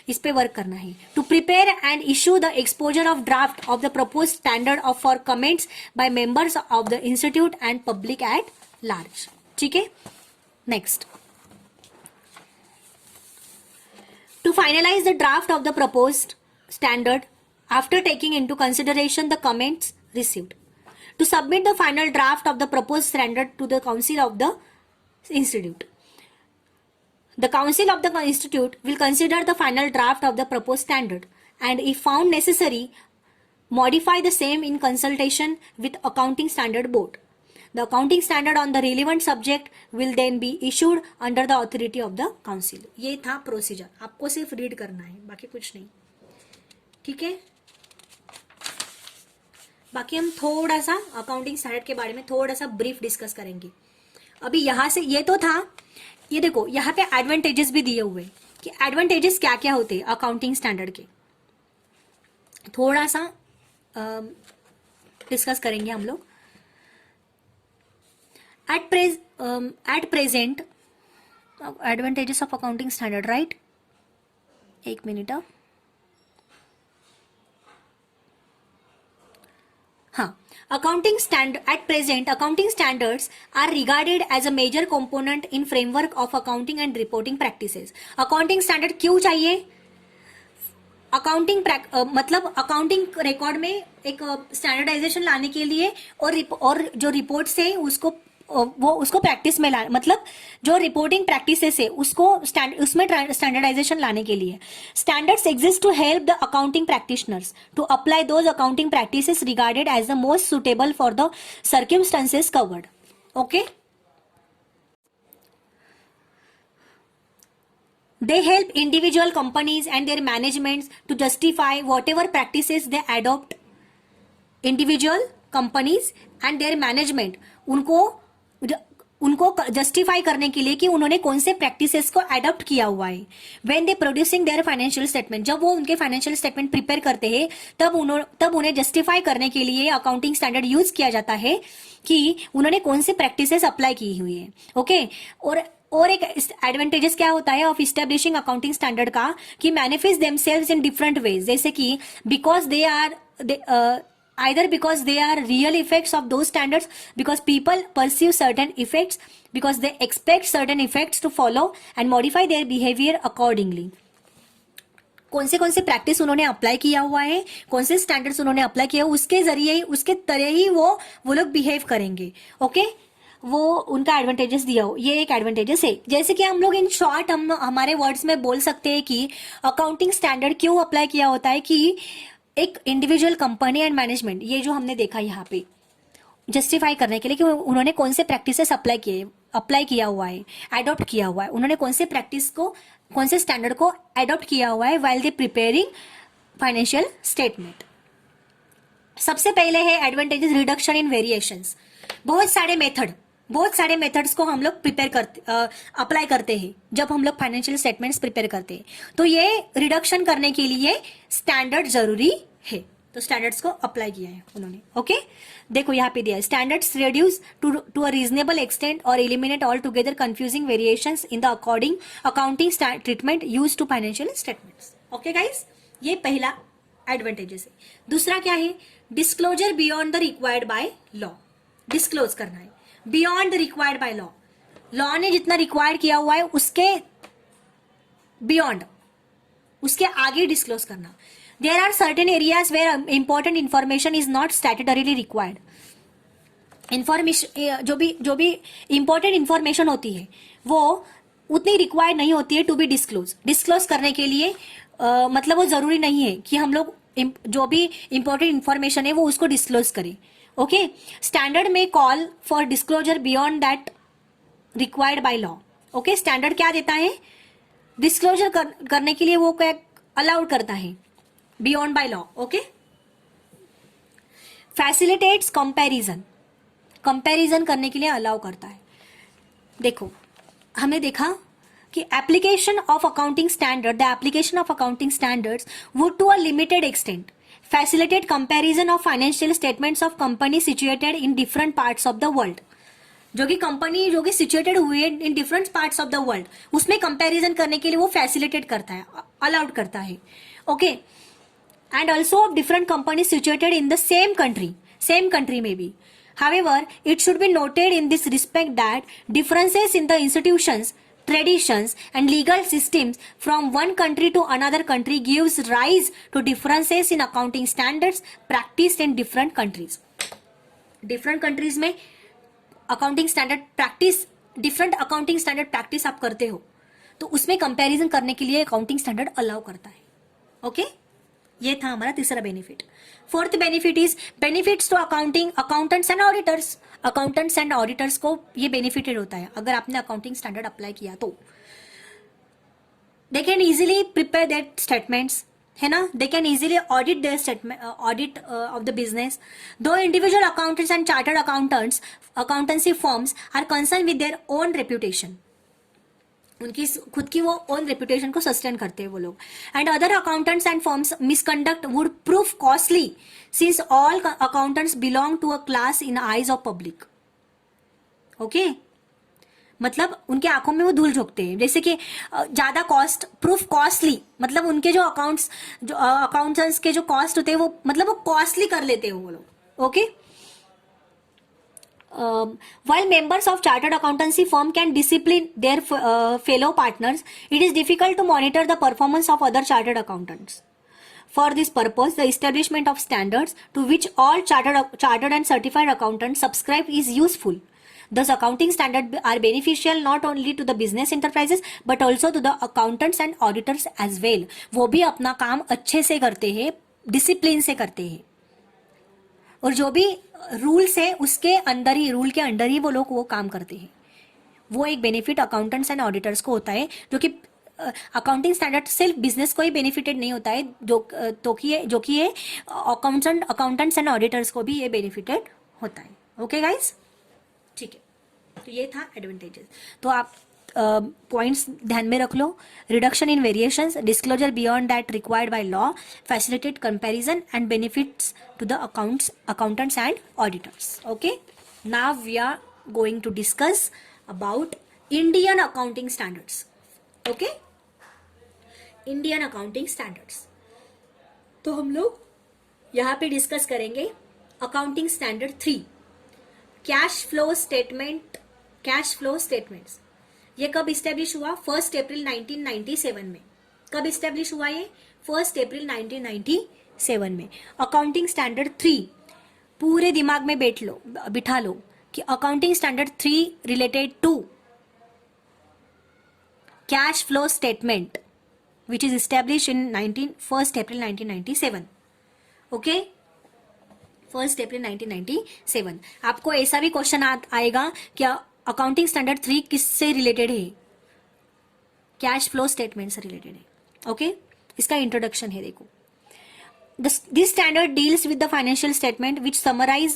इस पे वर्क करना है. To prepare and issue the exposure of draft of the propose standard of for comments by members of the institute and public at large. ठीक है, next, to finalise the draft of the proposed standard after taking into consideration the comments received. To submit the final draft of the proposed standard to the council of the institute. The council of the institute will consider the final draft of the proposed standard and if found necessary, modify the same in consultation with accounting standard board. The accounting standard on the relevant subject will then be issued under the authority of the council. ये था procedure, आपको सिर्फ read करना है, बाकी कुछ नहीं. ठीक है, बाकी हम थोड़ा सा अकाउंटिंग स्टैंडर्ड के बारे में थोड़ा सा ब्रीफ डिस्कस करेंगे. अभी यहाँ से ये तो था, ये देखो यहाँ पे एडवांटेजेस भी दिए हुए कि एडवांटेजेस क्या क्या होते हैं अकाउंटिंग स्टैंडर्ड के, थोड़ा सा डिस्कस करेंगे हम लोग. At present advantages of accounting standard, right, एक मिनट. हाँ, at present accounting standards are regarded as a major component in framework of accounting and reporting practices. Accounting standard क्यों चाहिए? मतलब अकाउंटिंग रिकॉर्ड में एक स्टैंडर्डाइजेशन लाने के लिए और जो रिपोर्ट्स है उसको वो उसको प्रैक्टिस में ला, मतलब जो रिपोर्टिंग प्रैक्टिसेस है उसको उसमें स्टैंडर्डाइजेशन लाने के लिए standards exist to help the accounting practitioners to apply those accounting practices regarded as the most suitable for the circumstances covered. Okay, they help individual companies and their managements to justify whatever practices they adopt. Individual companies and their management उनको justify करने के लिए कि उन्होंने कौन से practices को adopt किया हुआ है. When they producing there financial statement, जब वो उनके फाइनेंशियल स्टेटमेंट प्रिपेयर करते हैं तब उन्हें जस्टिफाई करने के लिए अकाउंटिंग स्टैंडर्ड यूज किया जाता है कि उन्होंने कौन से प्रैक्टिसेस अप्लाई की हुई है. ओके, और एक एडवांटेजेस क्या होता है ऑफ इस्टेब्लिशिंग अकाउंटिंग स्टैंडर्ड का कि manifest themselves in different ways, जैसे कि because they are either because they are real effects of those standards, because people perceive certain effects, because they expect certain effects to follow and modify their behavior accordingly. कौन से practice उन्होंने apply किया हुआ है, कौन से standards उन्होंने apply किया, उसके जरिए ही उसके तरह ही वो लोग बिहेव करेंगे. ओके, वो उनका एडवांटेजेस दिया हो, ये एक एडवांटेजेस है. जैसे कि हम लोग इन शॉर्ट हम हमारे वर्ड्स में बोल सकते हैं कि अकाउंटिंग स्टैंडर्ड क्यों अप्लाई किया होता है कि एक इंडिविजुअल कंपनी एंड मैनेजमेंट, ये जो हमने देखा यहाँ पे जस्टिफाई करने के लिए कि उन्होंने कौन से प्रैक्टिसेस अप्लाई किया हुआ है, अडॉप्ट किया हुआ है, उन्होंने कौन से स्टैंडर्ड को अडॉप्ट किया हुआ है while they preparing financial statement. सबसे पहले है एडवांटेजेस रिडक्शन इन वेरिएशंस. बहुत सारे मेथड्स को हम लोग अप्लाई करते हैं जब हम लोग फाइनेंशियल स्टेटमेंट्स प्रिपेयर करते हैं, तो ये रिडक्शन करने के लिए स्टैंडर्ड जरूरी है. तो स्टैंडर्ड्स को अप्लाई किया है उन्होंने. ओके, देखो यहाँ पे दिया है standards reduce to a reasonable extent और eliminate altogether confusing variations in the accounting treatment use to financial statements. Okay guys, ये पहला एडवांटेजेस है. दूसरा क्या है, disclosure beyond the required by law. Disclose करना है beyond the required by law. Law ने जितना रिक्वायर्ड किया हुआ है उसके बियॉन्ड, उसके आगे डिस्क्लोज करना. There are certain areas where important information is not statutorily required. Information जो भी इंपॉर्टेंट इंफॉर्मेशन होती है वो उतनी रिक्वायर्ड नहीं होती है टू बी डिस्क्लोज करने के लिए. मतलब वो जरूरी नहीं है कि हम लोग जो भी इंपॉर्टेंट इंफॉर्मेशन है वो उसको डिस्क्लोज करें. ओके, स्टैंडर्ड में call for disclosure beyond that required by law. Okay, standard क्या देता है, डिस्क्लोजर करने के लिए वो क्या अलाउड करता है beyond by law. Okay, facilitates comparison करने के लिए अलाउ करता है. देखो हमने देखा कि application of accounting standards would to a limited extent facilitate comparison of financial statements of companies situated in different parts of the world. जो कि कंपनी जो कि सिचुएटेड हुई है in different parts of the world, उसमें comparison करने के लिए वो फैसिलिटेट करता है, अलाउड करता है. Okay, and also of different company situated in the same country में भी. However, it should be noted in this respect that differences in the institutions, traditions and legal systems from one country to another country gives rise to differences in accounting standards practiced in different countries. Different countries में accounting standard practice, different accounting standard practice आप करते हो तो उसमें comparison करने के लिए accounting standard allow करता है. ओके, ये था हमारा तीसरा benefit. Fourth benefit is benefits to accountants and auditors. Accountants and auditors को ये बेनिफिटेड होता है अगर आपने अकाउंटिंग स्टैंडर्ड अप्लाई किया तो. They can easily prepare their statements, है ना, they can easily audit their statement, audit of the business. Though individual accountants and chartered accountancy firms are concern with their own reputation. उनकी खुद की वो own reputation को sustain करते हैं वो लोग. And other accountants and firms misconduct would prove costly since all accountants belong to a class in eyes of public. Okay, मतलब उनके आंखों में वो धूल झोंकते हैं. जैसे कि ज्यादा कॉस्ट, प्रूफ कॉस्टली, मतलब उनके जो अकाउंटेंट्स के जो कॉस्ट होते हैं वो मतलब वो कॉस्टली कर लेते हैं वो लोग. Okay, while members of chartered accountancy firm can discipline their fellow partners, it is difficult to monitor the performance of other chartered accountants. For this purpose, the establishment of standards to which all chartered and certified accountants subscribe is useful. Thus accounting standards are beneficial not only to the business enterprises but also to the accountants and auditors as well. वो भी अपना काम अच्छे से करते हैं, discipline से करते हैं, और जो भी रूल्स है उसके अंदर ही, रूल के अंदर ही वो लोग वो काम करते हैं. वो एक बेनिफिट अकाउंटेंट्स एंड ऑडिटर्स को होता है, जो कि अकाउंटिंग स्टैंडर्ड सिर्फ बिजनेस को ही बेनिफिटेड नहीं होता है, जो कि ये अकाउंटेंट्स एंड ऑडिटर्स को भी ये बेनिफिटेड होता है. ओके गाइज, ठीक है. तो ये था एडवांटेजेस. तो आप पॉइंट्स ध्यान में रख लो. Reduction in variations, disclosure beyond that required by law, facilitate comparison and benefits to the accountants and auditors. Okay, now we are going to discuss about Indian accounting standards. Okay, Indian accounting standards. तो हम लोग यहाँ पे discuss करेंगे accounting standard 3, cash flow statement. Cash flow statements ये कब establish हुआ? 1 April 1997 में. कब इस्टेब्लिश हुआ ये? 1 अप्रैल 1997 में. अकाउंटिंग स्टैंडर्ड 3 पूरे दिमाग में बिठा लो कि accounting standard 3 related to cash flow statement which is establish in 1 April 1997. Okay, 1 April 1997. आपको ऐसा भी क्वेश्चन आएगा कि अकाउंटिंग स्टैंडर्ड 3 किससे रिलेटेड है? कैश फ्लो स्टेटमेंट से रिलेटेड है. ओके, इसका इंट्रोडक्शन है. देखो, this standard deals with the financial statement which summarize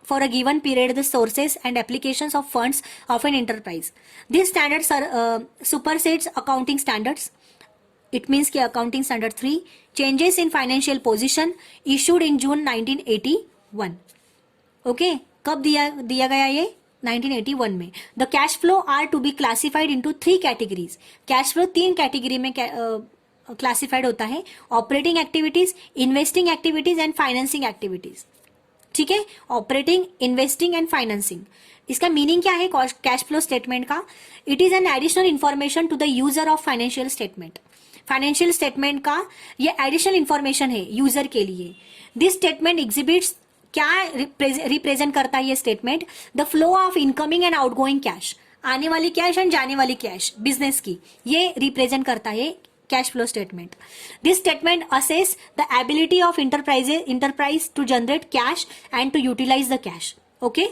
for a given period the sources and applications of funds of an enterprise. This standard supersedes accounting standards. It means कि accounting standard 3 changes in financial position issued in June 1981. Okay, कब दिया गया ये? 1981 में. The cash flow are to be classified into 3 categories. Cash flow 3 category में classified होता है: operating activities, investing activities and financing activities. ठीक है, ऑपरेटिंग, इन्वेस्टिंग एंड फाइनेंसिंग. इसका मीनिंग क्या है कैश फ्लो स्टेटमेंट का? It is an additional information to the user of financial statement. Financial statement का ये एडिशनल इंफॉर्मेशन है यूजर के लिए. दिस स्टेटमेंट एग्जिबिट्स, क्या रिप्रेजेंट करता है ये statement? The flow of incoming and outgoing cash, आने वाली कैश एंड जाने वाली कैश बिजनेस की, ये रिप्रेजेंट करता है cash flow statement. This statement assess the ability of enterprise to generate cash and to utilize the cash. Okay?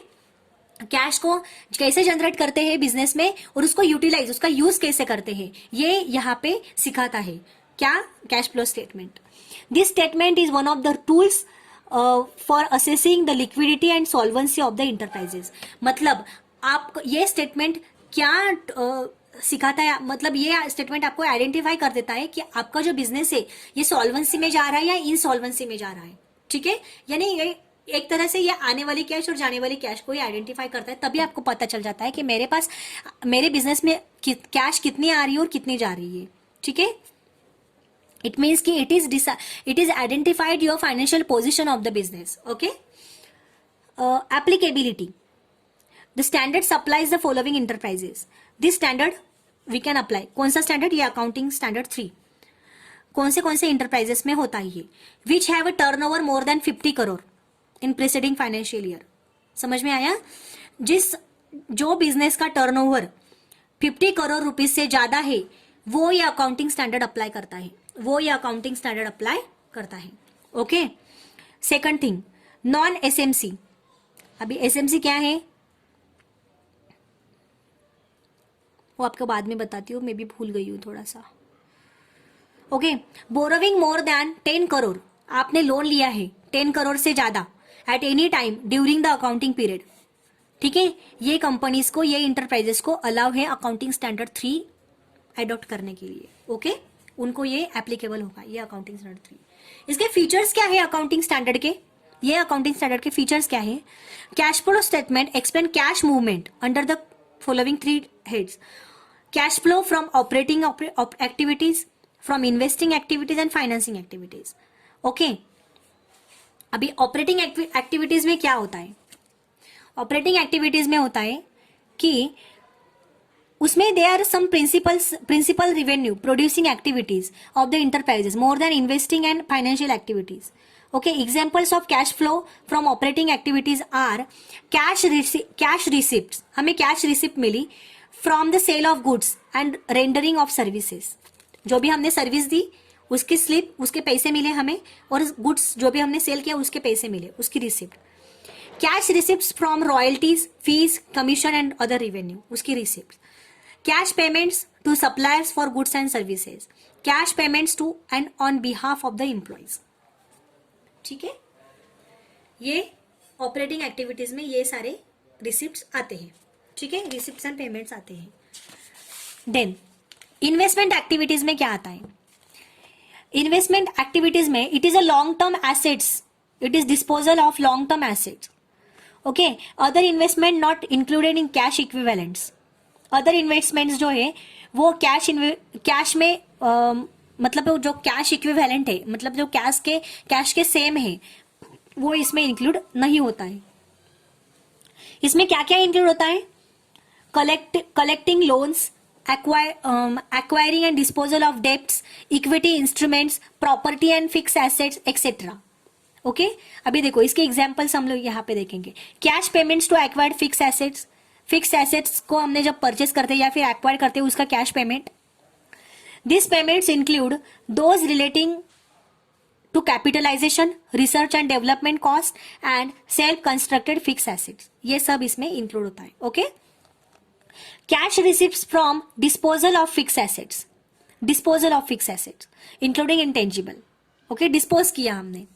Cash को कैसे जनरेट करते हैं बिजनेस में और उसको यूटिलाइज, उसका यूज कैसे करते हैं, ये यहाँ पे सिखाता है. क्या? Cash flow statement. This statement is one of the tools for assessing the liquidity and solvency of the enterprises. मतलब आप ये स्टेटमेंट क्या सिखाता है? मतलब ये स्टेटमेंट आपको आइडेंटिफाई कर देता है कि आपका जो बिजनेस है ये सॉल्वेंसी में जा रहा है या इनसॉल्वेंसी में जा रहा है. ठीक है, यानी ये एक तरह से ये आने वाली कैश और जाने वाली कैश को ही आइडेंटिफाई करता है. तभी आपको पता चल जाता है कि मेरे पास, मेरे बिजनेस में कैश कितनी आ रही है और कितनी जा रही है. ठीक है, इट मीन्स कि it is identified your financial position of the business. Okay, applicability. The standard supplies the following enterprises. This standard we can apply. कौन सा स्टैंडर्ड? ये अकाउंटिंग स्टैंडर्ड 3 कौन से इंटरप्राइजेस में होता है ये? Which have a turnover more than 50 crore in preceding financial year. समझ में आया? जो बिजनेस का टर्नओवर 50 करोड़ रुपीज से ज्यादा है वो ये अकाउंटिंग स्टैंडर्ड अप्लाई करता है, वो ये अकाउंटिंग स्टैंडर्ड अप्लाई करता है. Okay, second thing, non SMC. अभी एसएमसी क्या है वो आपको बाद में बताती हूँ, मैं भी भूल गई हूँ थोड़ा सा. Okay, borrowing more than 10 crore, आपने लोन लिया है 10 करोड़ से ज्यादा at any time during the accounting period. ठीक है, ये कंपनीज को, ये इंटरप्राइजेस को अलाउ है अकाउंटिंग स्टैंडर्ड 3 एडॉप्ट करने के लिए. ओके, उनको ये एप्लीकेबल होगा, ये अकाउंटिंग स्टैंडर्ड 3. इसके फीचर्स क्या है अकाउंटिंग स्टैंडर्ड के? ये अकाउंटिंग स्टैंडर्ड के फीचर्स क्या है? Cash flow statement explain cash movement under the following 3 heads: cash flow from operating activities, from investing activities and financing activities. Okay, अभी ऑपरेटिंग एक्टिविटीज में क्या होता है? ऑपरेटिंग एक्टिविटीज में होता है कि उसमें they are some principle revenue producing activities of the enterprises more than investing and financial activities. Okay, examples of cash flow from operating activities are cash receipts. हमें cash receipt मिली from the sale of goods and rendering of services. जो भी हमने service दी उसकी slip, उसके पैसे मिले हमें, और गुड्स जो भी हमने सेल किया उसके पैसे मिले, उसकी receipt. Cash receipts from royalties, fees, commission and other revenue, उसकी receipt. Cash payments to suppliers for goods and services. Cash payments to and on behalf of the employees. ठीक है, ये ऑपरेटिंग एक्टिविटीज में ये सारे रिसिप्ट्स आते हैं. ठीक है, रिसिप्ट्स एंड पेमेंट्स आते हैं. देन इन्वेस्टमेंट एक्टिविटीज में क्या आता है? इन्वेस्टमेंट एक्टिविटीज में it is a long term assets, it is disposal of long term assets. Okay, other investment not included in cash equivalents. Other investments जो है वो कैश में मतलब जो कैश इक्विवेलेंट है, मतलब जो कैश के सेम है, वो इसमें इंक्लूड नहीं होता है. इसमें क्या क्या इंक्लूड होता है? Collecting loans, acquiring and disposal of debts, equity instruments, property and fixed assets, etc. Okay, अभी देखो इसके एग्जांपल्स हम लोग यहाँ पे देखेंगे. Cash payments to acquired fix assets. Fix assets को हमने जब परचेस करते हैं या फिर एक्वायर करते हैं उसका cash payment. This payments include those relating to capitalisation, research and development cost and self constructed fix assets. ये सब इसमें इंक्लूड होता है. Okay, cash receipts from disposal of fix assets. Disposal of fix assets including intangible. Okay, dispose किया हमने.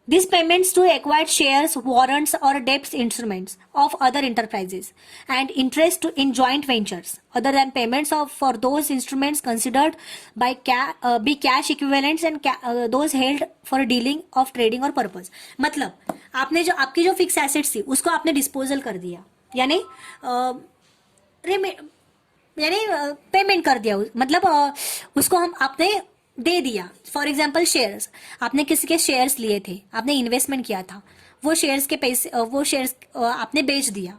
These payments to acquired shares, warrants or debts instruments of other enterprises and interest in joint ventures other than payments for those instruments considered by be cash equivalents and those held for dealing of trading or purpose. मतलब आपने जो आपकी जो fix assets थी उसको आपने disposal कर दिया, यानी पेमेंट कर दिया, मतलब उसको हम आपने दे दिया. फॉर एग्जाम्पल शेयर्स, आपने किसी के शेयर्स लिए थे, आपने इन्वेस्टमेंट किया था, वो शेयर्स के पैसे, वो शेयर्स आपने बेच दिया.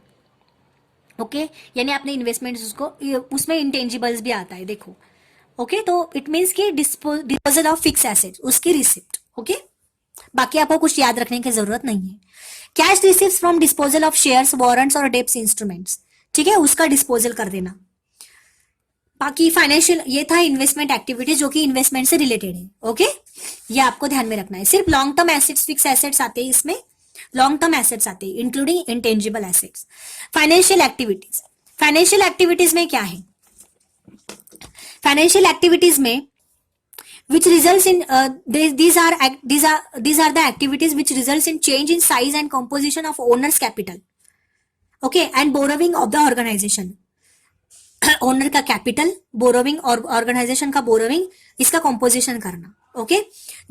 ओके, यानी आपने इन्वेस्टमेंट उसको, उसमें इंटेंजिबल्स भी आता है देखो. ओके, तो इट मीन्स कि डिस्पोजल ऑफ फिक्स एसेट्स, उसकी रिसिप्ट. ओके, बाकी आपको कुछ याद रखने की जरूरत नहीं है. Cash receipts from disposal of shares, warrants और डेब्ट्स इंस्ट्रूमेंट्स. ठीक है, उसका डिस्पोजल कर देना. बाकी फाइनेंशियल, ये था इन्वेस्टमेंट एक्टिविटीज जो कि इन्वेस्टमेंट से रिलेटेड है. ओके, ये आपको ध्यान में रखना है. सिर्फ long term assets, fix assets आते हैं इसमें, लॉन्ग टर्म एसेट्स आते हैं including intangible assets. Financial activities. Financial activities में क्या है? फाइनेंशियल एक्टिविटीज में which results in these are the activities which results in change in size and composition of owner's capital. Okay, and borrowing of the organization. Owner का capital, borrowing और organisation का borrowing, इसका composition करना. Okay,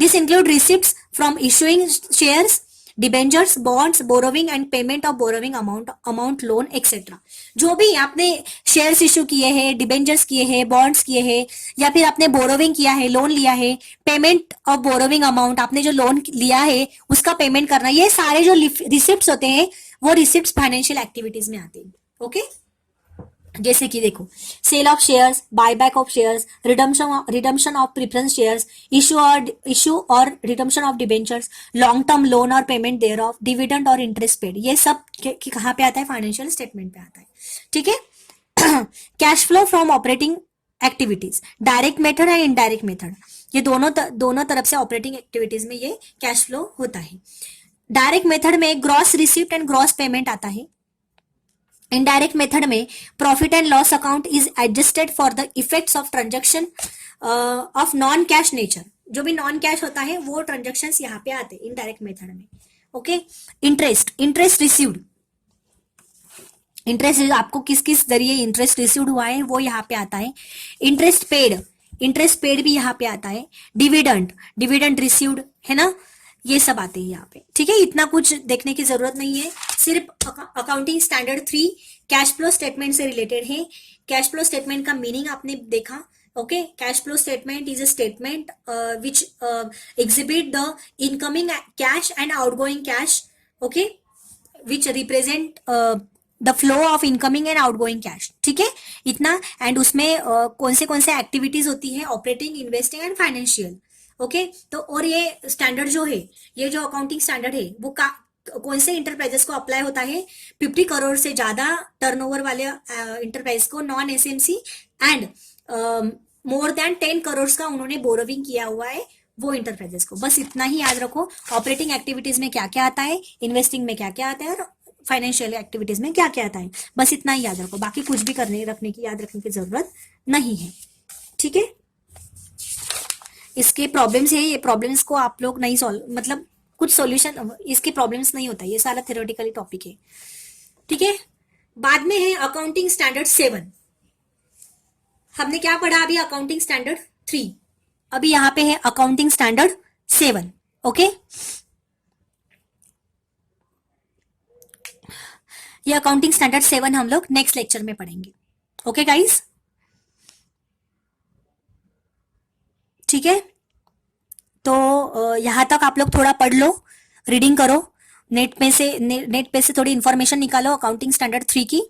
this include receipts from issuing shares, debentures, bonds, borrowing and payment of borrowing amount loan etcetera. जो भी आपने shares issue किए हैं, डिबेंचर्स किए हैं, बॉन्ड्स किए हैं, या फिर आपने बोरोविंग किया है, लोन लिया है, पेमेंट ऑफ बोरोविंग अमाउंट, आपने जो लोन लिया है उसका पेमेंट करना, ये सारे जो रिसिप्ट्स होते हैं वो रिसिप्ट्स फाइनेंशियल एक्टिविटीज में आते हैं. ओके, जैसे कि देखो, sale of shares, buyback of shares, redemption of preference shares, issue और redemption of debentures, long term loan और पेमेंट देयर ऑफ, डिविडेंड और इंटरेस्ट पेड, ये सब कहाँ पे आता है? फाइनेंशियल स्टेटमेंट पे आता है. ठीक है. Cash flow from operating activities, direct method and indirect method, ये दोनों तरफ से ऑपरेटिंग एक्टिविटीज में ये कैश फ्लो होता है. डायरेक्ट मेथड में gross receipt and gross payment आता है. इनडायरेक्ट मेथड में profit and loss account is adjusted for the effects of transaction of non cash nature. जो भी नॉन कैश होता है वो ट्रांजेक्शंस यहाँ पे आते हैं इनडायरेक्ट मेथड में. ओके, इंटरेस्ट रिसीव्ड, इंटरेस्ट आपको किस किस जरिए इंटरेस्ट रिसीव्ड हुआ है वो यहाँ पे आता है. इंटरेस्ट पेड भी यहाँ पे आता है. डिविडेंड रिसीव्ड है ना, ये सब आते हैं यहाँ पे. ठीक है, इतना कुछ देखने की जरूरत नहीं है. सिर्फ accounting standard 3 cash flow statement से रिलेटेड है. कैश फ्लो स्टेटमेंट का मीनिंग आपने देखा. Okay, cash flow statement is a statement which exhibit the incoming cash and outgoing cash. Okay, which represent the flow of incoming and outgoing cash. ठीक है, इतना. And उसमें कौन से एक्टिविटीज होती है? Operating, investing and financial. Okay तो और ये स्टैंडर्ड जो है, ये जो अकाउंटिंग स्टैंडर्ड है वो कौन से इंटरप्राइजेस को अप्लाई होता है? 50 करोड़ से ज्यादा टर्नओवर वाले इंटरप्राइज को, non SMC and more than 10 crore का उन्होंने बोरोविंग किया हुआ है वो इंटरप्राइजेस को। बस इतना ही याद रखो। ऑपरेटिंग एक्टिविटीज में क्या क्या आता है, इन्वेस्टिंग में क्या क्या आता है, और फाइनेंशियल एक्टिविटीज में क्या क्या आता है, बस इतना ही याद रखो। बाकी कुछ भी करने रखने की याद रखने की जरूरत नहीं है। ठीक है, इसके प्रॉब्लम्स है, ये प्रॉब्लम्स को आप लोग नहीं सॉल्व, मतलब कुछ सॉल्यूशन इसके प्रॉब्लम्स नहीं होता, ये सारा थ्योरेटिकली टॉपिक है। ठीक है, बाद में है अकाउंटिंग स्टैंडर्ड 7। हमने क्या पढ़ा अभी? Accounting standard 3। अभी यहां पे है अकाउंटिंग स्टैंडर्ड 7। ओके, ये अकाउंटिंग स्टैंडर्ड 7 हम लोग नेक्स्ट लेक्चर में पढ़ेंगे। ओके गाइस, ठीक है, तो यहां तक आप लोग थोड़ा पढ़ लो, रीडिंग करो, नेट पे से थोड़ी इंफॉर्मेशन निकालो अकाउंटिंग स्टैंडर्ड 3 की,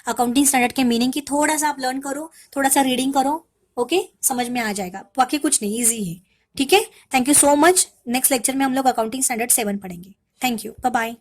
अकाउंटिंग स्टैंडर्ड के मीनिंग की थोड़ा सा आप लर्न करो, थोड़ा सा रीडिंग करो। ओके, समझ में आ जाएगा, बाकी कुछ नहीं, इजी है। ठीक है, thank you so much. Next lecture में हम लोग अकाउंटिंग स्टैंडर्ड 7 पढ़ेंगे। Thank you, bye bye.